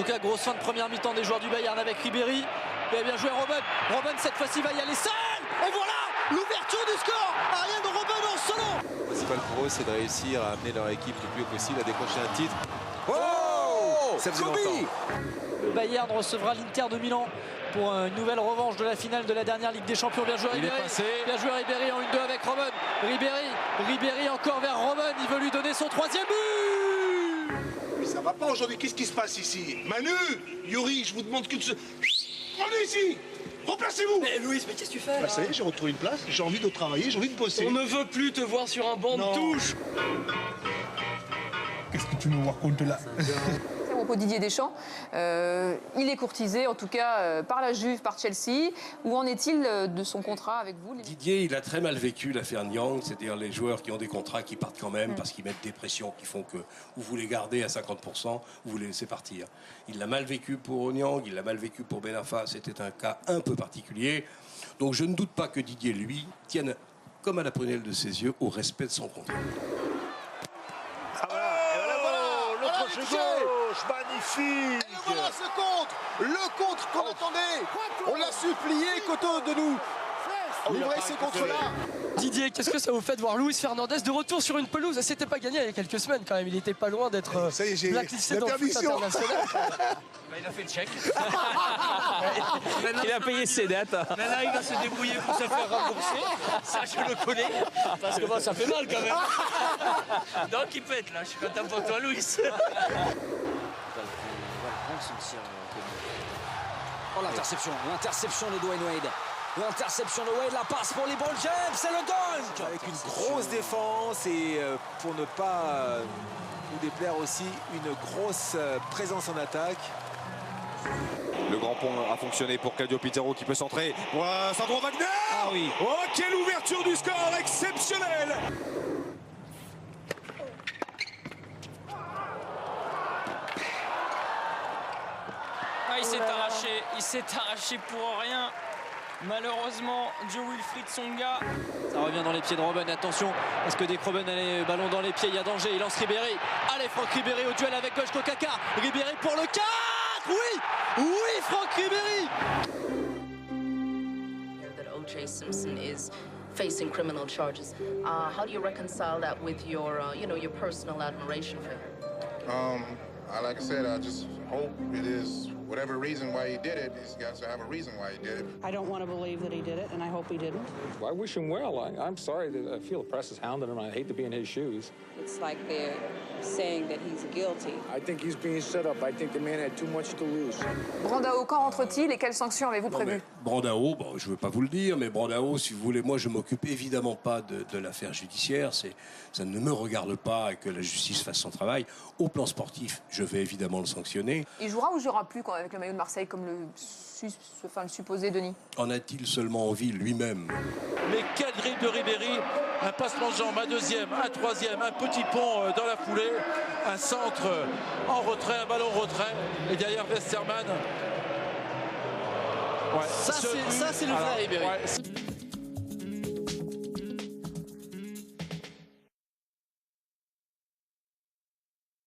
tout cas, grosse fin de première mi-temps des joueurs du Bayern avec Ribéry. Et bien joué Robben. Robben cette fois-ci va y aller seul. Et voilà l'ouverture du score. Ariane Robben en solo. Le principal pour eux, c'est de réussir à amener leur équipe le plus haut possible à décrocher un titre. Oh, ça faisait longtemps. Le Bayern recevra l'Inter de Milan pour une nouvelle revanche de la finale de la dernière Ligue des Champions. Bien joué Ribéry. Bien joué Ribéry en 1-2 avec Robben. Ribéry encore vers Robben. Il veut lui donner son 3e but. Mais ça va pas aujourd'hui. Qu'est-ce qui se passe ici? Manu, Yuri, je vous demande qu'une seule. Prenez ici. Remplacez-vous. Mais Louis, mais qu'est-ce que tu fais? Bah, ça y est, j'ai retrouvé une place. J'ai envie de travailler, j'ai envie de bosser. On ne veut plus te voir sur un banc de touche. Qu'est-ce que tu me racontes là? À propos de Didier Deschamps, il est courtisé, en tout cas par la Juve, par Chelsea. Où en est-il de son contrat avec vous? Didier, il a très mal vécu l'affaire Nyang, c'est-à-dire les joueurs qui ont des contrats qui partent quand même parce qu'ils mettent des pressions qui font que vous les gardez à 50%, vous les laissez partir. Il l'a mal vécu pour Nyang, il l'a mal vécu pour Ben Arfa, c'était un cas un peu particulier. Donc je ne doute pas que Didier, lui, tienne comme à la prunelle de ses yeux au respect de son contrat. Gauche, magnifique. Et voilà ce contre, le contre qu'on attendait. On l'a supplié, Coto, de nous livrer ces contres-là. Didier, qu'est-ce que ça vous fait de voir Luis Fernandez de retour sur une pelouse? C'était pas gagné il y a quelques semaines quand même, il était pas loin d'être blacklisté dans le foot international. Il a fait le chèque. Il a payé ses dettes. Maintenant, il va se débrouiller pour se faire rembourser. Ça, je le connais. Parce que bon, ça fait mal quand même. Donc, il peut être là. Je suis content pour toi, Louis. Oh, l'interception de Dwayne Wade. L'interception de Wade, la passe pour LeBron James, c'est le dunk. Avec une grosse défense et pour ne pas nous déplaire aussi, une grosse présence en attaque. Le grand pont a fonctionné pour Claudio Pizarro qui peut centrer. Sandro Wagner. Ah oui. Oh, quelle ouverture du score exceptionnelle. Ah, il s'est arraché pour rien. Malheureusement, Joe Wilfried Tsonga. Ça revient dans les pieds de Robben, attention, parce que dès que Robben a les ballons dans les pieds, il y a danger, il lance Ribéry. Allez, Franck Ribéry au duel avec Goshko Kaka. Ribéry pour le 4. Oui, Franck Ribéry. That O.J. Simpson is facing criminal charges. How do you reconcile that with your, your personal admiration for him? Like I said, I just hope it is whatever reason why he did it. He's got to have a reason why he did it. I don't want to believe that he did it, and I hope he didn't. Well, I wish him well. I'm sorry that I feel the press is hounding him. I hate to be in his shoes. It's like they're saying that he's guilty. I think he's being set up. I think the man had too much to lose. Brandao, quand rentre-t-il et quelles sanctions avez-vous prévues? Brandao, bon, je ne veux pas vous le dire, mais Brandao, si vous voulez, moi je ne m'occupe évidemment pas de l'affaire judiciaire. Ça ne me regarde pas que la justice fasse son travail. Au plan sportif, je vais évidemment le sanctionner. Il jouera ou ne jouera plus avec le maillot de Marseille comme le supposé Denis? En a-t-il seulement envie lui-même? Mais quel dribble de Ribéry, un passement de jambe, un deuxième, un troisième, un petit pont dans la foulée, un centre en retrait, un ballon retrait, et derrière Westermann. Ouais. Ça c'est le vrai Ribéry. Ouais.